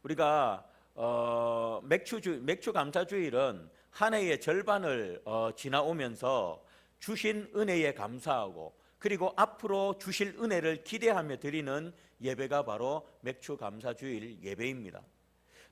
우리가 맥주 감사주일은 한 해의 절반을 지나오면서 주신 은혜에 감사하고 그리고 앞으로 주실 은혜를 기대하며 드리는 예배가 바로 맥주 감사주일 예배입니다.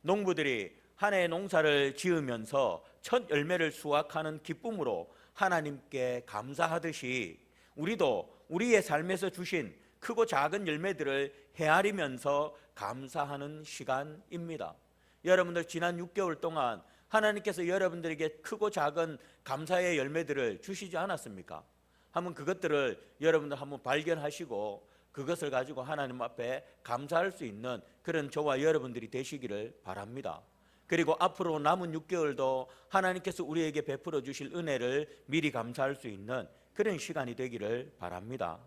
농부들이 한 해의 농사를 지으면서 첫 열매를 수확하는 기쁨으로 하나님께 감사하듯이 우리도 우리의 삶에서 주신 크고 작은 열매들을 헤아리면서 감사하는 시간입니다. 여러분들 지난 6개월 동안 하나님께서 여러분들에게 크고 작은 감사의 열매들을 주시지 않았습니까? 한번 그것들을 여러분들 한번 발견하시고 그것을 가지고 하나님 앞에 감사할 수 있는 그런 저와 여러분들이 되시기를 바랍니다. 그리고 앞으로 남은 6개월도 하나님께서 우리에게 베풀어 주실 은혜를 미리 감사할 수 있는 그런 시간이 되기를 바랍니다.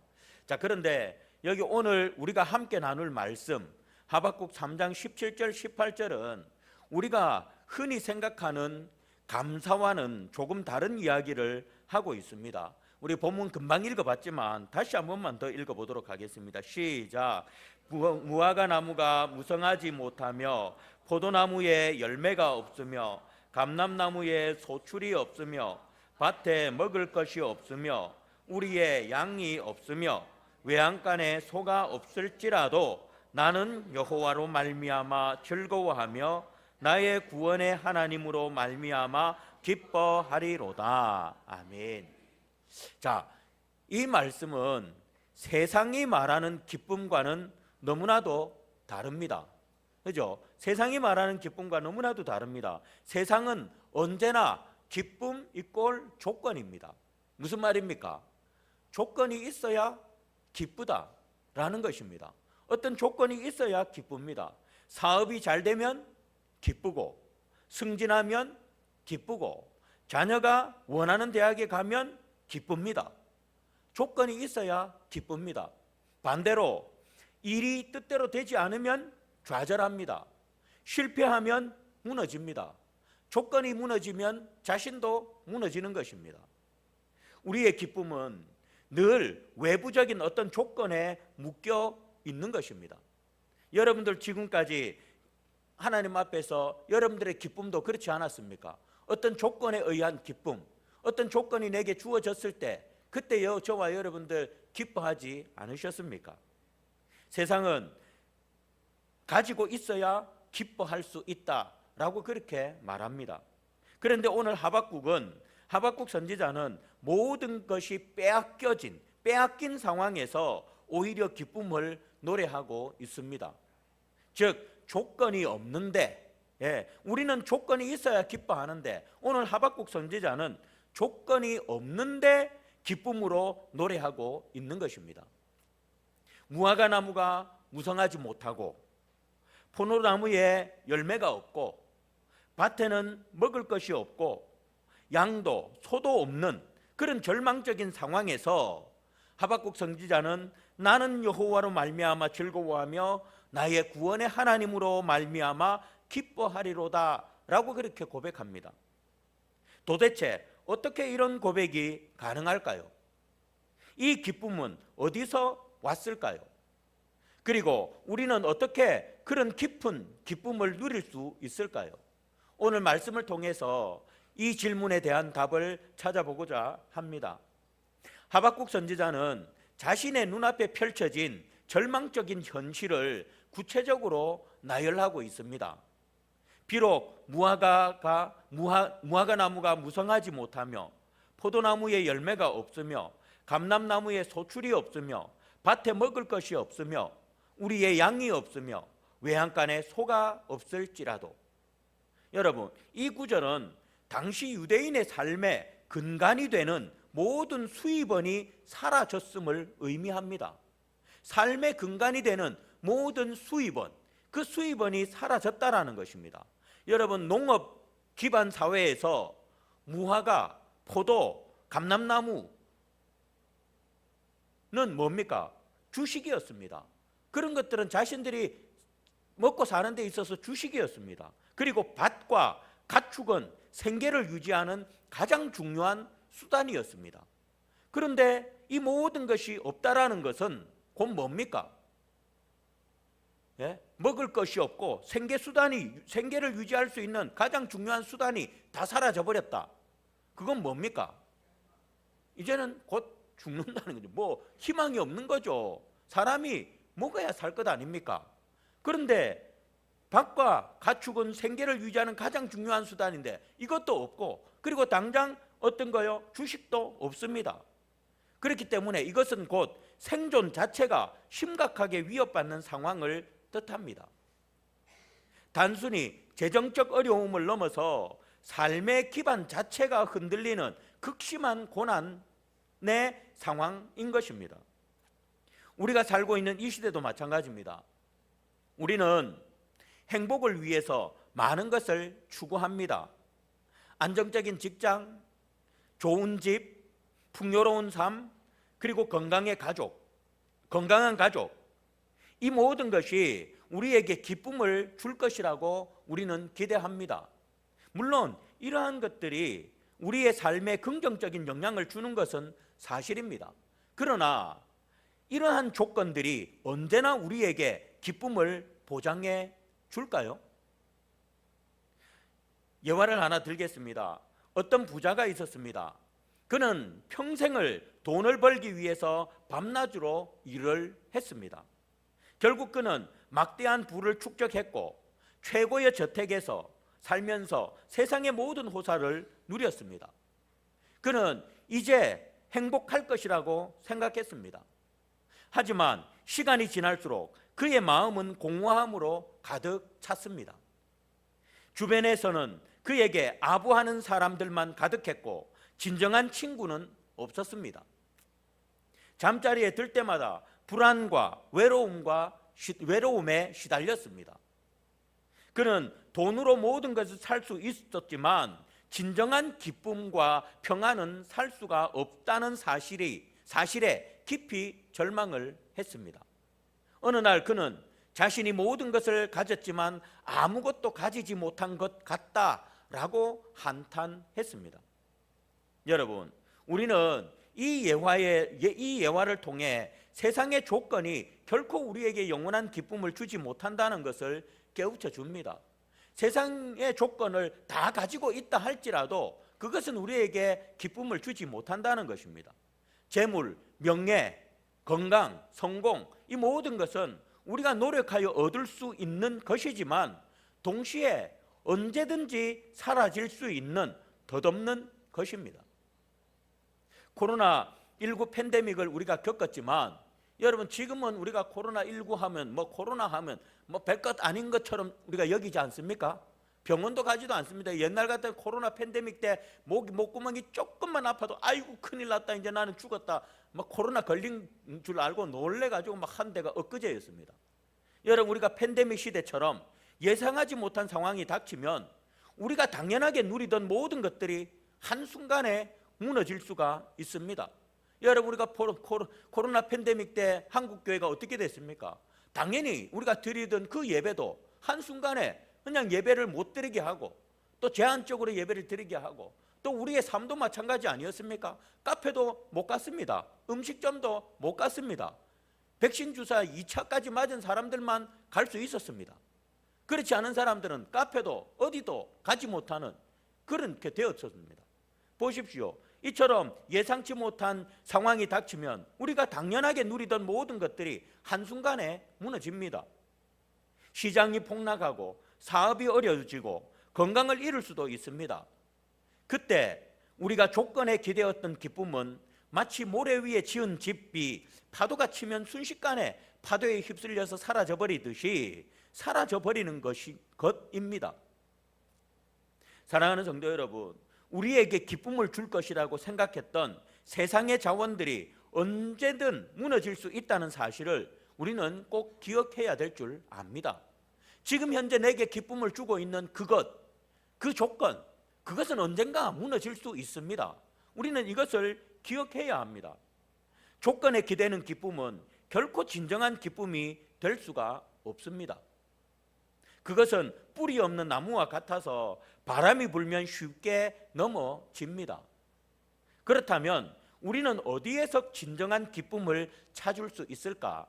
자, 그런데 여기 오늘 우리가 함께 나눌 말씀 하박국 3장 17절 18절은 우리가 흔히 생각하는 감사와는 조금 다른 이야기를 하고 있습니다. 우리 본문 금방 읽어봤지만 다시 한 번만 더 읽어보도록 하겠습니다. 시작. 무화과 나무가 무성하지 못하며 포도나무에 열매가 없으며 감람나무에 소출이 없으며 밭에 먹을 것이 없으며 우리의 양이 없으며 외양간에 소가 없을지라도 나는 여호와로 말미암아 즐거워하며 나의 구원의 하나님으로 말미암아 기뻐하리로다. 아멘. 자, 이 말씀은 세상이 말하는 기쁨과는 너무나도 다릅니다. 그죠? 세상이 말하는 기쁨과 너무나도 다릅니다. 세상은 언제나 기쁨 이꼴 조건입니다. 무슨 말입니까? 조건이 있어야 기쁘다라는 것입니다. 어떤 조건이 있어야 기쁩니다. 사업이 잘 되면 기쁘고, 승진하면 기쁘고, 자녀가 원하는 대학에 가면 기쁩니다. 조건이 있어야 기쁩니다. 반대로 일이 뜻대로 되지 않으면 좌절합니다. 실패하면 무너집니다. 조건이 무너지면 자신도 무너지는 것입니다. 우리의 기쁨은 늘 외부적인 어떤 조건에 묶여 있는 것입니다. 여러분들 지금까지 하나님 앞에서 여러분들의 기쁨도 그렇지 않았습니까? 어떤 조건에 의한 기쁨, 어떤 조건이 내게 주어졌을 때 그때 저와 여러분들 기뻐하지 않으셨습니까? 세상은 가지고 있어야 기뻐할 수 있다라고 그렇게 말합니다. 그런데 오늘 하박국 선지자는 모든 것이 빼앗긴 상황에서 오히려 기쁨을 노래하고 있습니다. 즉 조건이 없는데, 우리는 조건이 있어야 기뻐하는데 오늘 하박국 선지자는 조건이 없는데 기쁨으로 노래하고 있는 것입니다. 무화과 나무가 무성하지 못하고 포도나무에 열매가 없고 밭에는 먹을 것이 없고 양도 소도 없는 그런 절망적인 상황에서 하박국 선지자는 나는 여호와로 말미암아 즐거워하며 나의 구원의 하나님으로 말미암아 기뻐하리로다 라고 그렇게 고백합니다. 도대체 어떻게 이런 고백이 가능할까요? 이 기쁨은 어디서 왔을까요? 그리고 우리는 어떻게 그런 깊은 기쁨을 누릴 수 있을까요? 오늘 말씀을 통해서 이 질문에 대한 답을 찾아보고자 합니다. 하박국 선지자는 자신의 눈앞에 펼쳐진 절망적인 현실을 구체적으로 나열하고 있습니다. 비록 무화과 나무가 무성하지 못하며 포도나무에 열매가 없으며 감람나무에 소출이 없으며 밭에 먹을 것이 없으며 우리의 양이 없으며 외양간에 소가 없을지라도, 여러분, 이 구절은 당시 유대인의 삶의 근간이 되는 모든 수입원이 사라졌음을 의미합니다. 삶의 근간이 되는 모든 수입원, 그 수입원이 사라졌다라는 것입니다. 여러분, 농업 기반 사회에서 무화과, 포도, 감람나무는 뭡니까? 주식이었습니다. 그런 것들은 자신들이 먹고 사는 데 있어서 주식이었습니다. 그리고 밭과 가축은 생계를 유지하는 가장 중요한 수단이었습니다. 그런데 이 모든 것이 없다라는 것은 곧 뭡니까? 먹을 것이 없고 생계를 유지할 수 있는 가장 중요한 수단이 다 사라져 버렸다. 그건 뭡니까? 이제는 곧 죽는다는 거죠. 뭐 희망이 없는 거죠. 사람이 먹어야 살 것 아닙니까? 그런데 밥과 가축은 생계를 유지하는 가장 중요한 수단인데 이것도 없고, 그리고 당장 어떤 거요? 주식도 없습니다. 그렇기 때문에 이것은 곧 생존 자체가 심각하게 위협받는 상황을 뜻합니다. 단순히 재정적 어려움을 넘어서 삶의 기반 자체가 흔들리는 극심한 고난의 상황인 것입니다. 우리가 살고 있는 이 시대도 마찬가지입니다. 우리는 행복을 위해서 많은 것을 추구합니다. 안정적인 직장, 좋은 집, 풍요로운 삶, 그리고 건강한 가족, 이 모든 것이 우리에게 기쁨을 줄 것이라고 우리는 기대합니다. 물론 이러한 것들이 우리의 삶에 긍정적인 영향을 주는 것은 사실입니다. 그러나 이러한 조건들이 언제나 우리에게 기쁨을 보장해 줄까요? 예화를 하나 들겠습니다. 어떤 부자가 있었습니다. 그는 평생을 돈을 벌기 위해서 밤낮으로 일을 했습니다. 결국 그는 막대한 부를 축적했고 최고의 저택에서 살면서 세상의 모든 호사를 누렸습니다. 그는 이제 행복할 것이라고 생각했습니다. 하지만 시간이 지날수록 그의 마음은 공허함으로 가득 찼습니다. 주변에서는 그에게 아부하는 사람들만 가득했고 진정한 친구는 없었습니다. 잠자리에 들 때마다 불안과 외로움에 시달렸습니다. 그는 돈으로 모든 것을 살 수 있었지만 진정한 기쁨과 평안은 살 수가 없다는 사실에 깊이 절망을 했습니다. 어느 날 그는 자신이 모든 것을 가졌지만 아무것도 가지지 못한 것 같다라고 한탄했습니다. 여러분, 우리는 이 예화를 통해 세상의 조건이 결코 우리에게 영원한 기쁨을 주지 못한다는 것을 깨우쳐 줍니다. 세상의 조건을 다 가지고 있다 할지라도 그것은 우리에게 기쁨을 주지 못한다는 것입니다. 재물, 명예, 건강, 성공, 이 모든 것은 우리가 노력하여 얻을 수 있는 것이지만 동시에 언제든지 사라질 수 있는 덧없는 것입니다. 코로나19 팬데믹을 우리가 겪었지만 여러분, 지금은 우리가 코로나19 하면 코로나 하면 별것 아닌 것처럼 우리가 여기지 않습니까? 병원도 가지도 않습니다. 옛날 같은 코로나 팬데믹 때 목구멍이 조금만 아파도 아이고 큰일 났다, 이제 나는 죽었다, 코로나 걸린 줄 알고 놀래가지고 한 대가 엊그제였습니다. 여러분, 우리가 팬데믹 시대처럼 예상하지 못한 상황이 닥치면 우리가 당연하게 누리던 모든 것들이 한순간에 무너질 수가 있습니다. 여러분, 우리가 코로나 팬데믹 때 한국교회가 어떻게 됐습니까? 당연히 우리가 드리던 그 예배도 한순간에 그냥 예배를 못 드리게 하고 또 제한적으로 예배를 드리게 하고, 또 우리의 삶도 마찬가지 아니었습니까? 카페도 못 갔습니다. 음식점도 못 갔습니다. 백신 주사 2차까지 맞은 사람들만 갈 수 있었습니다. 그렇지 않은 사람들은 카페도 어디도 가지 못하는 그렇게 되었습니다. 보십시오. 이처럼 예상치 못한 상황이 닥치면 우리가 당연하게 누리던 모든 것들이 한순간에 무너집니다. 시장이 폭락하고 사업이 어려워지고 건강을 잃을 수도 있습니다. 그때 우리가 조건에 기대었던 기쁨은 마치 모래 위에 지은 집이 파도가 치면 순식간에 파도에 휩쓸려서 사라져버리듯이 사라져버리는 것입니다. 사랑하는 성도 여러분, 우리에게 기쁨을 줄 것이라고 생각했던 세상의 자원들이 언제든 무너질 수 있다는 사실을 우리는 꼭 기억해야 될 줄 압니다. 지금 현재 내게 기쁨을 주고 있는 그 조건, 그것은 언젠가 무너질 수 있습니다. 우리는 이것을 기억해야 합니다. 조건에 기대는 기쁨은 결코 진정한 기쁨이 될 수가 없습니다. 그것은 뿌리 없는 나무와 같아서 바람이 불면 쉽게 넘어집니다. 그렇다면 우리는 어디에서 진정한 기쁨을 찾을 수 있을까?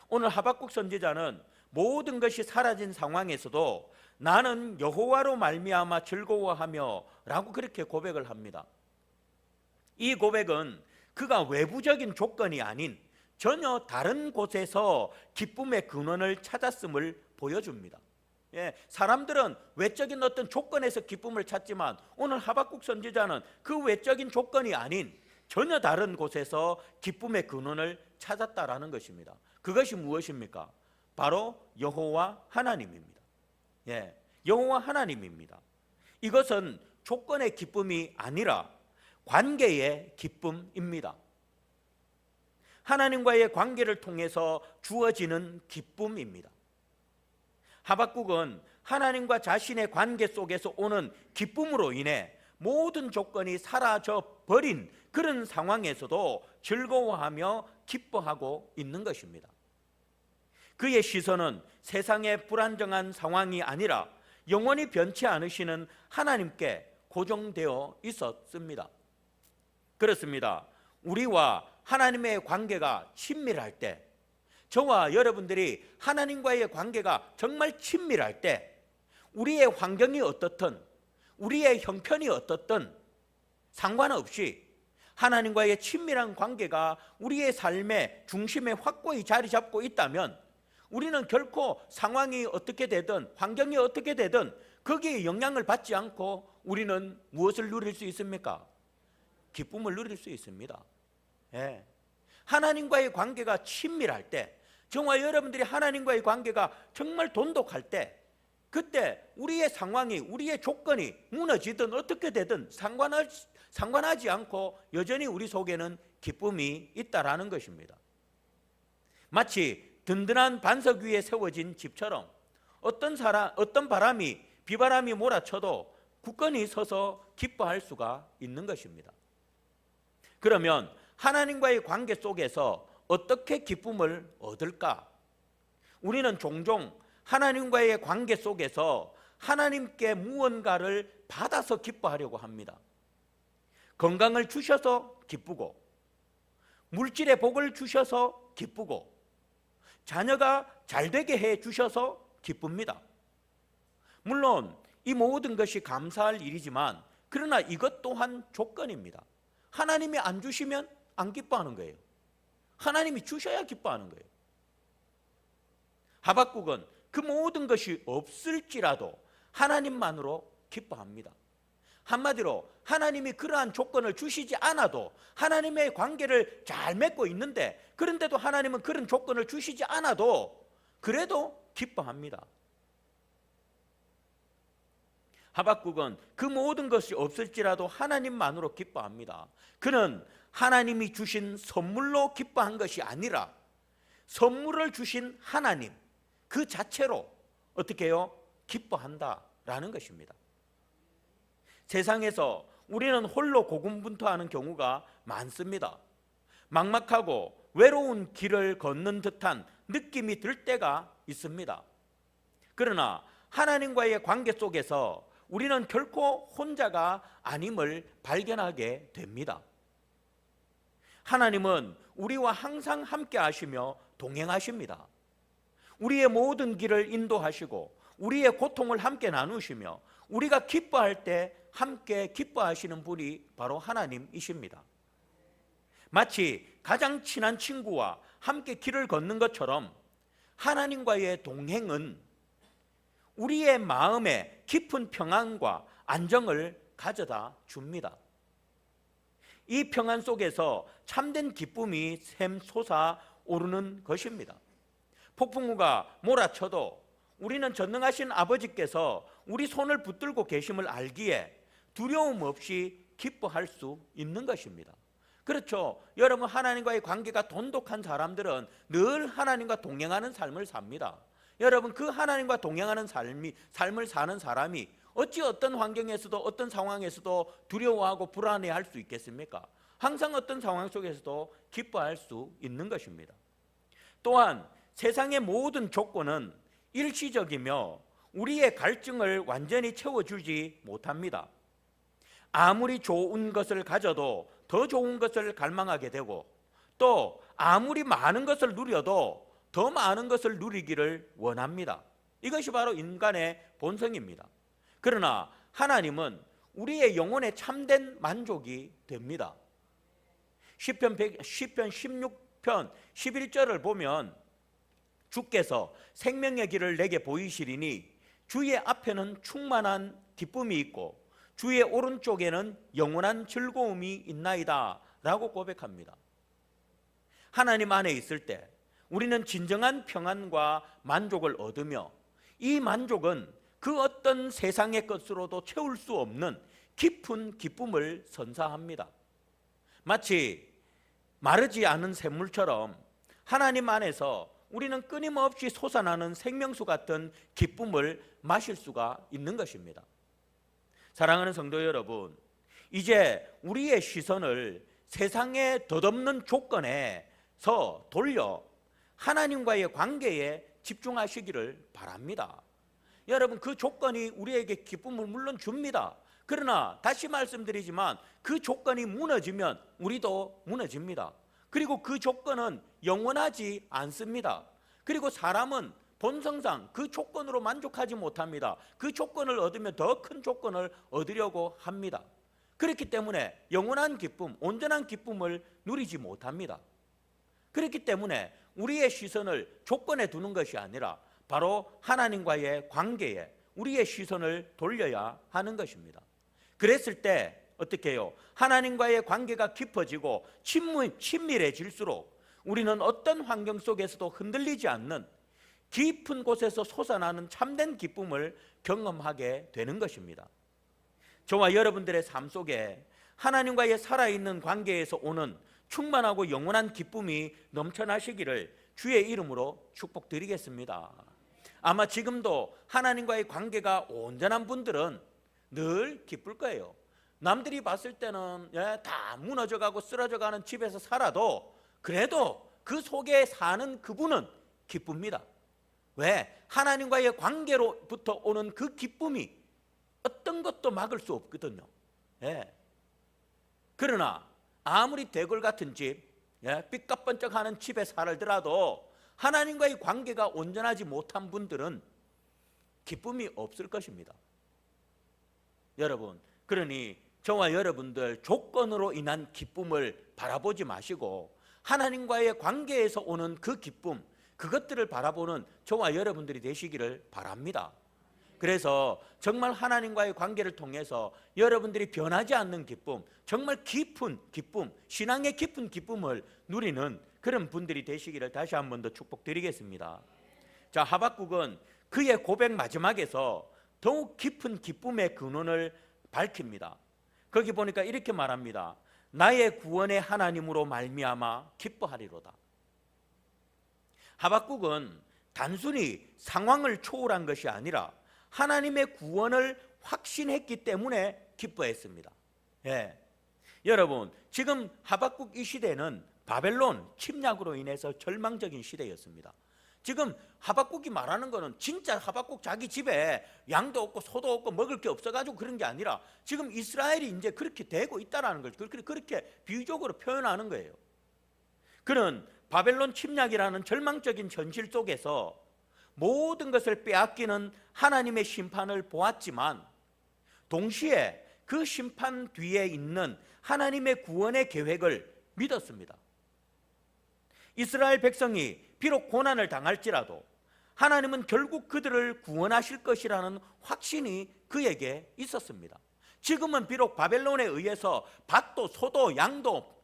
오늘 하박국 선지자는 모든 것이 사라진 상황에서도 나는 여호와로 말미암아 즐거워하며 라고 그렇게 고백을 합니다. 이 고백은 그가 외부적인 조건이 아닌 전혀 다른 곳에서 기쁨의 근원을 찾았음을 보여줍니다. 사람들은 외적인 어떤 조건에서 기쁨을 찾지만 오늘 하박국 선지자는 그 외적인 조건이 아닌 전혀 다른 곳에서 기쁨의 근원을 찾았다라는 것입니다. 그것이 무엇입니까? 바로 여호와 하나님입니다. 여호와 하나님입니다. 이것은 조건의 기쁨이 아니라 관계의 기쁨입니다. 하나님과의 관계를 통해서 주어지는 기쁨입니다. 하박국은 하나님과 자신의 관계 속에서 오는 기쁨으로 인해 모든 조건이 사라져 버린 그런 상황에서도 즐거워하며 기뻐하고 있는 것입니다. 그의 시선은 세상의 불안정한 상황이 아니라 영원히 변치 않으시는 하나님께 고정되어 있었습니다. 그렇습니다. 우리와 하나님의 관계가 친밀할 때, 저와 여러분들이 하나님과의 관계가 정말 친밀할 때 우리의 환경이 어떻든 우리의 형편이 어떻든 상관없이 하나님과의 친밀한 관계가 우리의 삶의 중심에 확고히 자리 잡고 있다면 우리는 결코 상황이 어떻게 되든 환경이 어떻게 되든 거기에 영향을 받지 않고 우리는 무엇을 누릴 수 있습니까? 기쁨을 누릴 수 있습니다. 하나님과의 관계가 친밀할 때, 저와 여러분들이 하나님과의 관계가 정말 돈독할 때, 그때 우리의 상황이, 우리의 조건이 무너지든 어떻게 되든 상관하지 않고 여전히 우리 속에는 기쁨이 있다라는 것입니다. 마치 든든한 반석 위에 세워진 집처럼 어떤 바람이, 비바람이 몰아쳐도 굳건히 서서 기뻐할 수가 있는 것입니다. 그러면 하나님과의 관계 속에서 어떻게 기쁨을 얻을까? 우리는 종종 하나님과의 관계 속에서 하나님께 무언가를 받아서 기뻐하려고 합니다. 건강을 주셔서 기쁘고, 물질의 복을 주셔서 기쁘고, 자녀가 잘 되게 해 주셔서 기쁩니다. 물론 이 모든 것이 감사할 일이지만 그러나 이것 또한 조건입니다. 하나님이 안 주시면 안 기뻐하는 거예요. 하나님이 주셔야 기뻐하는 거예요. 하박국은 그 모든 것이 없을지라도 하나님만으로 기뻐합니다. 한마디로 하나님이 그러한 조건을 주시지 않아도 하나님의 관계를 잘 맺고 있는데, 그런데도 하나님은 그런 조건을 주시지 않아도 그래도 기뻐합니다. 하박국은 그 모든 것이 없을지라도 하나님만으로 기뻐합니다. 그는 하나님이 주신 선물로 기뻐한 것이 아니라 선물을 주신 하나님 그 자체로 어떻게 해요? 기뻐한다라는 것입니다. 세상에서 우리는 홀로 고군분투하는 경우가 많습니다. 막막하고 외로운 길을 걷는 듯한 느낌이 들 때가 있습니다. 그러나 하나님과의 관계 속에서 우리는 결코 혼자가 아님을 발견하게 됩니다. 하나님은 우리와 항상 함께 하시며 동행하십니다. 우리의 모든 길을 인도하시고 우리의 고통을 함께 나누시며 우리가 기뻐할 때 함께 기뻐하시는 분이 바로 하나님이십니다. 마치 가장 친한 친구와 함께 길을 걷는 것처럼 하나님과의 동행은 우리의 마음에 깊은 평안과 안정을 가져다 줍니다. 이 평안 속에서 참된 기쁨이 샘솟아 오르는 것입니다. 폭풍우가 몰아쳐도 우리는 전능하신 아버지께서 우리 손을 붙들고 계심을 알기에 두려움 없이 기뻐할 수 있는 것입니다. 그렇죠. 여러분, 하나님과의 관계가 돈독한 사람들은 늘 하나님과 동행하는 삶을 삽니다. 여러분, 그 하나님과 동행하는 삶을 사는 사람이 어찌 어떤 환경에서도 어떤 상황에서도 두려워하고 불안해할 수 있겠습니까? 항상 어떤 상황 속에서도 기뻐할 수 있는 것입니다. 또한 세상의 모든 조건은 일시적이며 우리의 갈증을 완전히 채워주지 못합니다. 아무리 좋은 것을 가져도 더 좋은 것을 갈망하게 되고, 또 아무리 많은 것을 누려도 더 많은 것을 누리기를 원합니다. 이것이 바로 인간의 본성입니다. 그러나 하나님은 우리의 영혼에 참된 만족이 됩니다. 시편 16편 11절을 보면 주께서 생명의 길을 내게 보이시리니 주의 앞에는 충만한 기쁨이 있고 주의 오른쪽에는 영원한 즐거움이 있나이다 라고 고백합니다. 하나님 안에 있을 때 우리는 진정한 평안과 만족을 얻으며 이 만족은 그 어떤 세상의 것으로도 채울 수 없는 깊은 기쁨을 선사합니다. 마치 마르지 않은 샘물처럼 하나님 안에서 우리는 끊임없이 솟아나는 생명수 같은 기쁨을 마실 수가 있는 것입니다. 사랑하는 성도 여러분, 이제 우리의 시선을 세상에 덧없는 조건에서 돌려 하나님과의 관계에 집중하시기를 바랍니다. 여러분, 그 조건이 우리에게 기쁨을 물론 줍니다. 그러나 다시 말씀드리지만 그 조건이 무너지면 우리도 무너집니다. 그리고 그 조건은 영원하지 않습니다. 그리고 사람은 본성상 그 조건으로 만족하지 못합니다. 그 조건을 얻으면 더 큰 조건을 얻으려고 합니다. 그렇기 때문에 영원한 기쁨, 온전한 기쁨을 누리지 못합니다. 그렇기 때문에 우리의 시선을 조건에 두는 것이 아니라 바로 하나님과의 관계에 우리의 시선을 돌려야 하는 것입니다. 그랬을 때 어떻게 해요? 하나님과의 관계가 깊어지고 친밀해질수록 우리는 어떤 환경 속에서도 흔들리지 않는 깊은 곳에서 솟아나는 참된 기쁨을 경험하게 되는 것입니다. 저와 여러분들의 삶 속에 하나님과의 살아있는 관계에서 오는 충만하고 영원한 기쁨이 넘쳐나시기를 주의 이름으로 축복드리겠습니다. 아마 지금도 하나님과의 관계가 온전한 분들은 늘 기쁠 거예요. 남들이 봤을 때는 다 무너져가고 쓰러져가는 집에서 살아도 그래도 그 속에 사는 그분은 기쁩니다. 왜? 하나님과의 관계로부터 오는 그 기쁨이 어떤 것도 막을 수 없거든요. 그러나 아무리 대궐 같은 집, 삐까뻔쩍하는 집에 살더라도 하나님과의 관계가 온전하지 못한 분들은 기쁨이 없을 것입니다. 여러분, 그러니 저와 여러분들 조건으로 인한 기쁨을 바라보지 마시고 하나님과의 관계에서 오는 그 기쁨, 그것들을 바라보는 저와 여러분들이 되시기를 바랍니다. 그래서 정말 하나님과의 관계를 통해서 여러분들이 변하지 않는 기쁨, 정말 깊은 기쁨, 신앙의 깊은 기쁨을 누리는 그런 분들이 되시기를 다시 한 번 더 축복드리겠습니다. 자, 하박국은 그의 고백 마지막에서 더욱 깊은 기쁨의 근원을 밝힙니다. 거기 보니까 이렇게 말합니다. 나의 구원의 하나님으로 말미암아 기뻐하리로다. 하박국은 단순히 상황을 초월한 것이 아니라 하나님의 구원을 확신했기 때문에 기뻐했습니다. 여러분, 지금 하박국 이 시대는 바벨론 침략으로 인해서 절망적인 시대였습니다. 지금 하박국이 말하는 거는 진짜 하박국 자기 집에 양도 없고 소도 없고 먹을 게 없어가지고 그런 게 아니라 지금 이스라엘이 이제 그렇게 되고 있다는 걸 그렇게 비유적으로 표현하는 거예요. 그는 바벨론 침략이라는 절망적인 현실 속에서 모든 것을 빼앗기는 하나님의 심판을 보았지만 동시에 그 심판 뒤에 있는 하나님의 구원의 계획을 믿었습니다. 이스라엘 백성이 비록 고난을 당할지라도 하나님은 결국 그들을 구원하실 것이라는 확신이 그에게 있었습니다. 지금은 비록 바벨론에 의해서 밭도 소도 양도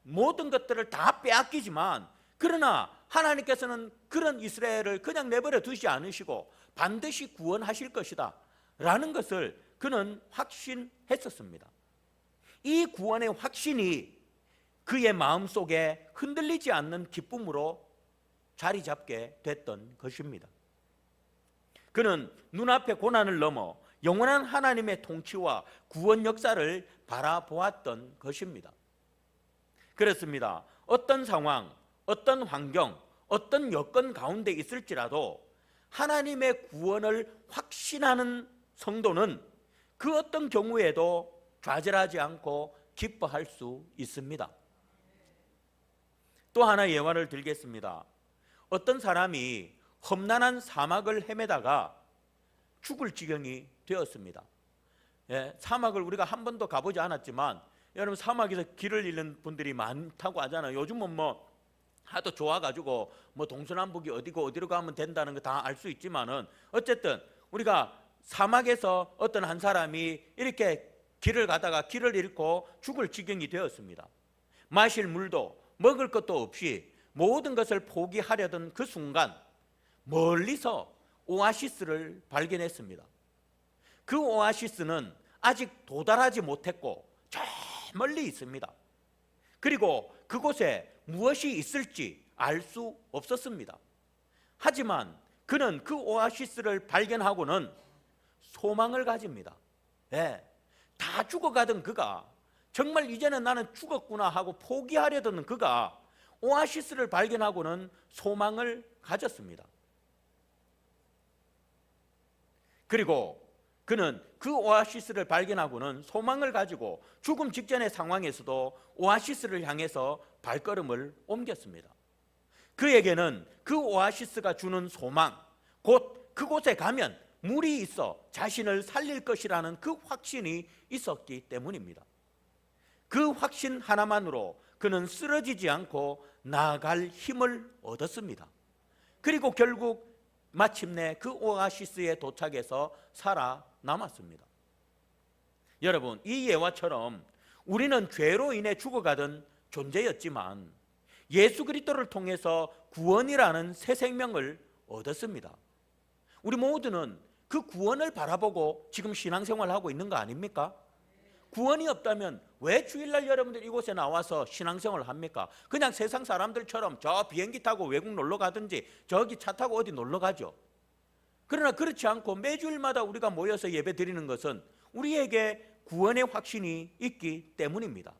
모든 것들을 다 빼앗기지만 그러나 하나님께서는 그런 이스라엘을 그냥 내버려 두지 않으시고 반드시 구원하실 것이다 라는 것을 그는 확신했었습니다. 이 구원의 확신이 그의 마음속에 흔들리지 않는 기쁨으로 자리 잡게 됐던 것입니다. 그는 눈앞의 고난을 넘어 영원한 하나님의 통치와 구원 역사를 바라보았던 것입니다. 그렇습니다. 어떤 상황, 어떤 환경, 어떤 여건 가운데 있을지라도 하나님의 구원을 확신하는 성도는 그 어떤 경우에도 좌절하지 않고 기뻐할 수 있습니다. 또 하나 예화를 들겠습니다. 어떤 사람이 험난한 사막을 헤매다가 죽을 지경이 되었습니다. 예, 사막을 우리가 한 번도 가보지 않았지만 여러분 사막에서 길을 잃는 분들이 많다고 하잖아요. 요즘은 뭐 하도 좋아가지고 뭐 동서남북이 어디고 어디로 가면 된다는 거 다 알 수 있지만은 어쨌든 우리가 사막에서 어떤 한 사람이 이렇게 길을 가다가 길을 잃고 죽을 지경이 되었습니다. 마실 물도 먹을 것도 없이 모든 것을 포기하려던 그 순간 멀리서 오아시스를 발견했습니다. 그 오아시스는 아직 도달하지 못했고 저 멀리 있습니다. 그리고 그곳에 무엇이 있을지 알 수 없었습니다. 하지만 그는 그 오아시스를 발견하고는 소망을 가집니다. 네, 다 죽어가던 그가 정말 이제는 나는 죽었구나 하고 포기하려던 그가 오아시스를 발견하고는 소망을 가졌습니다. 그리고 그는 그 오아시스를 발견하고는 소망을 가지고 죽음 직전의 상황에서도 오아시스를 향해서 발걸음을 옮겼습니다. 그에게는 그 오아시스가 주는 소망, 곧 그곳에 가면 물이 있어 자신을 살릴 것이라는 그 확신이 있었기 때문입니다. 그 확신 하나만으로 그는 쓰러지지 않고 나아갈 힘을 얻었습니다. 그리고 결국 마침내 그 오아시스에 도착해서 살아남았습니다. 여러분, 이 예화처럼 우리는 죄로 인해 죽어가던 존재였지만 예수 그리스도를 통해서 구원이라는 새 생명을 얻었습니다. 우리 모두는 그 구원을 바라보고 지금 신앙생활을 하고 있는 거 아닙니까? 구원이 없다면 왜 주일날 여러분들 이곳에 나와서 신앙생활을 합니까? 그냥 세상 사람들처럼 저 비행기 타고 외국 놀러 가든지 저기 차 타고 어디 놀러 가죠. 그러나 그렇지 않고 매주일마다 우리가 모여서 예배 드리는 것은 우리에게 구원의 확신이 있기 때문입니다.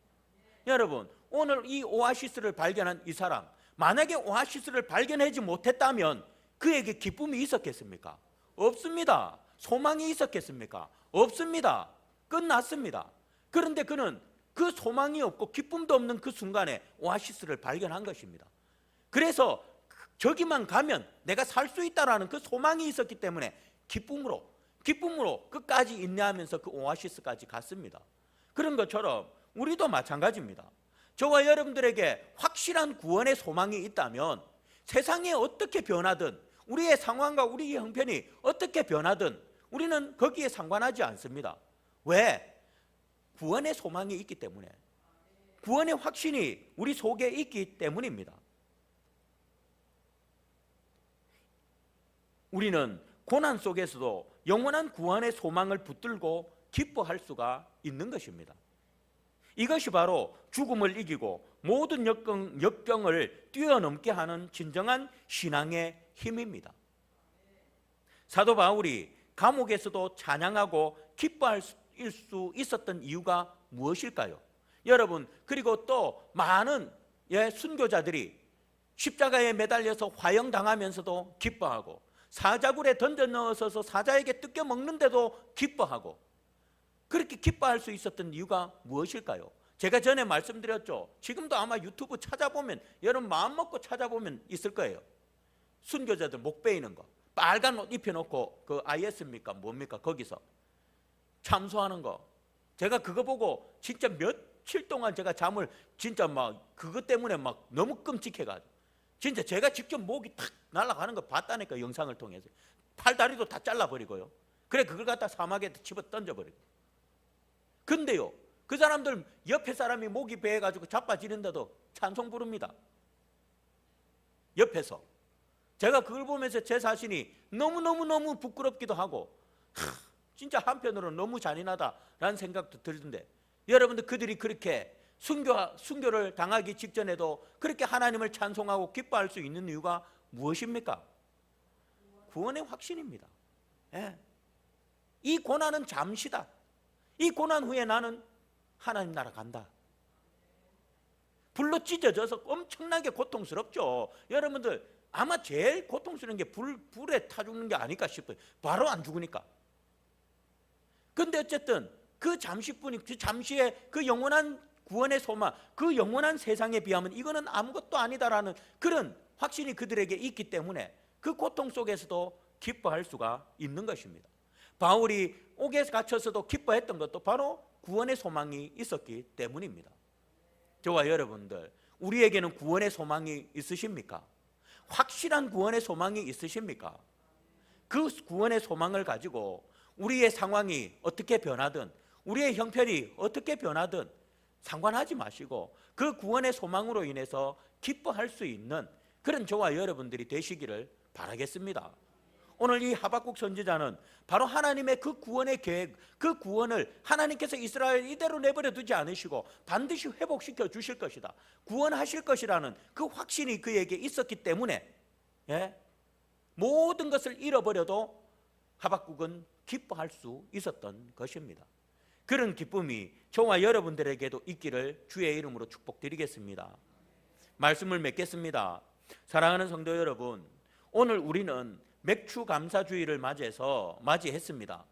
여러분, 오늘 이 오아시스를 발견한 이 사람, 만약에 오아시스를 발견하지 못했다면 그에게 기쁨이 있었겠습니까? 없습니다. 소망이 있었겠습니까? 없습니다. 끝났습니다. 그런데 그는 그 소망이 없고 기쁨도 없는 그 순간에 오아시스를 발견한 것입니다. 그래서 저기만 가면 내가 살 수 있다라는 그 소망이 있었기 때문에 기쁨으로 끝까지 인내하면서 그 오아시스까지 갔습니다. 그런 것처럼 우리도 마찬가지입니다. 저와 여러분들에게 확실한 구원의 소망이 있다면 세상이 어떻게 변하든 우리의 상황과 우리의 형편이 어떻게 변하든 우리는 거기에 상관하지 않습니다. 왜? 구원의 소망이 있기 때문에, 구원의 확신이 우리 속에 있기 때문입니다. 우리는 고난 속에서도 영원한 구원의 소망을 붙들고 기뻐할 수가 있는 것입니다. 이것이 바로 죽음을 이기고 모든 역경을 뛰어넘게 하는 진정한 신앙의 힘입니다. 사도 바울이 감옥에서도 찬양하고 기뻐할 수 있었던 이유가 무엇일까요? 여러분, 그리고 또 많은 순교자들이 십자가에 매달려서 화형당하면서도 기뻐하고 사자굴에 던져 넣어서 사자에게 뜯겨 먹는데도 기뻐하고 그렇게 기뻐할 수 있었던 이유가 무엇일까요? 제가 전에 말씀드렸죠. 지금도 아마 유튜브 찾아보면 여러분 마음 먹고 찾아보면 있을 거예요. 순교자들 목 베이는 거, 빨간 옷 입혀놓고 그 IS입니까 뭡니까 거기서 참소하는 거. 제가 그거 보고 진짜 며칠 동안 제가 잠을 진짜 막 그것 때문에 막 너무 끔찍해가지고 진짜 제가 직접 목이 탁 날아가는 거 봤다니까. 영상을 통해서 팔다리도 다 잘라버리고요. 그래 그걸 갖다 사막에 집어 던져버리고. 근데요 그 사람들 옆에 사람이 목이 베어가지고 자빠지는데도 찬송 부릅니다. 옆에서. 제가 그걸 보면서 제 자신이 너무너무 부끄럽기도 하고 진짜 한편으로는 너무 잔인하다라는 생각도 들던데, 여러분들 그들이 그렇게 순교를 당하기 직전에도 그렇게 하나님을 찬송하고 기뻐할 수 있는 이유가 무엇입니까? 구원의 확신입니다. 예. 이 고난은 잠시다. 이 고난 후에 나는 하나님 나라 간다. 불로 찢어져서 엄청나게 고통스럽죠. 여러분들 아마 제일 고통스러운 게 불에 타 죽는 게 아닐까 싶어요. 바로 안 죽으니까. 근데 어쨌든 그 잠시뿐이, 그 잠시의 그 영원한 구원의 소망, 그 영원한 세상에 비하면 이거는 아무것도 아니다라는 그런 확신이 그들에게 있기 때문에 그 고통 속에서도 기뻐할 수가 있는 것입니다. 바울이 옥에 갇혀서도 기뻐했던 것도 바로 구원의 소망이 있었기 때문입니다. 저와 여러분들, 우리에게는 구원의 소망이 있으십니까? 확실한 구원의 소망이 있으십니까? 그 구원의 소망을 가지고 우리의 상황이 어떻게 변하든, 우리의 형편이 어떻게 변하든 상관하지 마시고 그 구원의 소망으로 인해서 기뻐할 수 있는 그런 저와 여러분들이 되시기를 바라겠습니다. 오늘 이 하박국 선지자는 바로 하나님의 그 구원의 계획, 그 구원을 하나님께서 이스라엘 이대로 내버려 두지 않으시고 반드시 회복시켜 주실 것이다, 구원하실 것이라는 그 확신이 그에게 있었기 때문에 모든 것을 잃어버려도 하박국은 기뻐할 수 있었던 것입니다. 그런 기쁨이 저와 여러분들에게도 있기를 주의 이름으로 축복드리겠습니다. 말씀을 맺겠습니다. 사랑하는 성도 여러분, 오늘 우리는 맥주 감사주의를 맞이했습니다.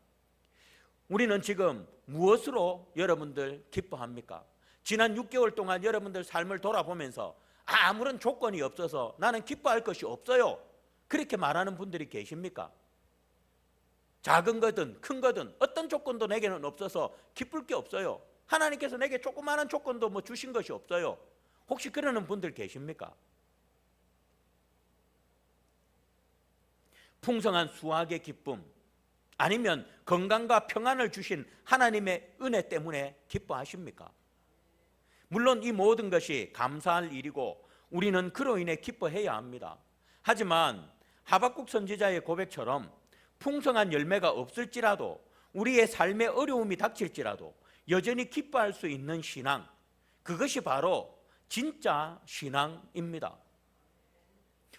우리는 지금 무엇으로 여러분들 기뻐합니까? 지난 6개월 동안 여러분들 삶을 돌아보면서 아무런 조건이 없어서 나는 기뻐할 것이 없어요, 그렇게 말하는 분들이 계십니까? 작은 거든 큰 거든 어떤 조건도 내게는 없어서 기쁠 게 없어요. 하나님께서 내게 조그마한 조건도 뭐 주신 것이 없어요. 혹시 그러는 분들 계십니까? 풍성한 수확의 기쁨, 아니면 건강과 평안을 주신 하나님의 은혜 때문에 기뻐하십니까? 물론 이 모든 것이 감사할 일이고 우리는 그로 인해 기뻐해야 합니다. 하지만 하박국 선지자의 고백처럼 풍성한 열매가 없을지라도, 우리의 삶에 어려움이 닥칠지라도 여전히 기뻐할 수 있는 신앙, 그것이 바로 진짜 신앙입니다.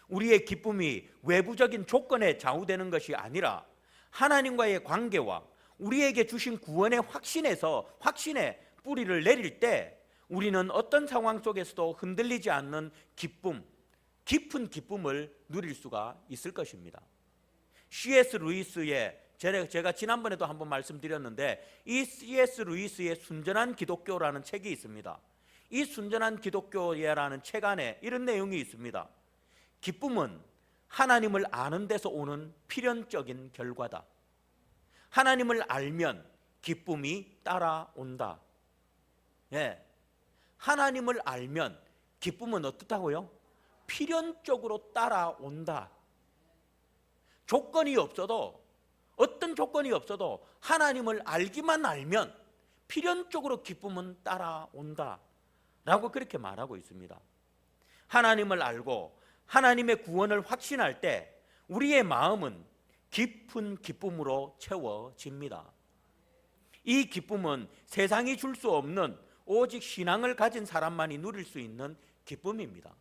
우리의 기쁨이 외부적인 조건에 좌우되는 것이 아니라 하나님과의 관계와 우리에게 주신 구원의 확신에 뿌리를 내릴 때 우리는 어떤 상황 속에서도 흔들리지 않는 기쁨, 깊은 기쁨을 누릴 수가 있을 것입니다. C.S. 루이스의, 제가 지난번에도 한번 말씀드렸는데, 이 C.S. 루이스의 순전한 기독교라는 책이 있습니다. 이 순전한 기독교라는 책 안에 이런 내용이 있습니다. 기쁨은 하나님을 아는 데서 오는 필연적인 결과다. 하나님을 알면 기쁨이 따라온다. 하나님을 알면 기쁨은 어떻다고요? 필연적으로 따라온다. 조건이 없어도, 어떤 조건이 없어도 하나님을 알기만 알면 필연적으로 기쁨은 따라온다 라고 그렇게 말하고 있습니다. 하나님을 알고 하나님의 구원을 확신할 때 우리의 마음은 깊은 기쁨으로 채워집니다. 이 기쁨은 세상이 줄 수 없는 오직 신앙을 가진 사람만이 누릴 수 있는 기쁨입니다.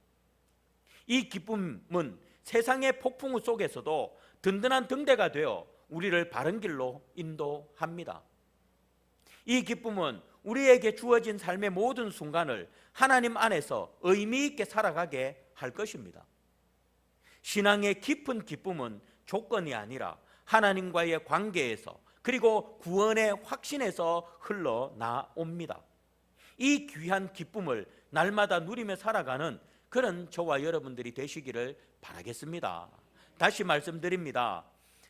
이 기쁨은 세상의 폭풍우 속에서도 든든한 등대가 되어 우리를 바른 길로 인도합니다. 이 기쁨은 우리에게 주어진 삶의 모든 순간을 하나님 안에서 의미 있게 살아가게 할 것입니다. 신앙의 깊은 기쁨은 조건이 아니라 하나님과의 관계에서, 그리고 구원의 확신에서 흘러나옵니다. 이 귀한 기쁨을 날마다 누리며 살아가는 그런 저와 여러분들이 되시기를 바라겠습니다. 다시 말씀드립니다.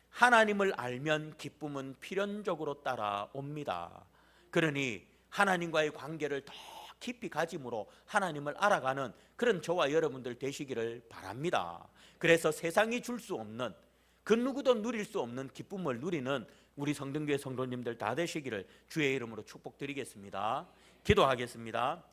하나님을 알면 기쁨은 필연적으로 따라옵니다. 그러니 하나님과의 관계를 더 깊이 가짐으로 하나님을 알아가는 그런 저와 여러분들 되시기를 바랍니다. 그래서 세상이 줄 수 없는, 그 누구도 누릴 수 없는 기쁨을 누리는 우리 성등교회 성도님들 다 되시기를 주의 이름으로 축복드리겠습니다. 기도하겠습니다.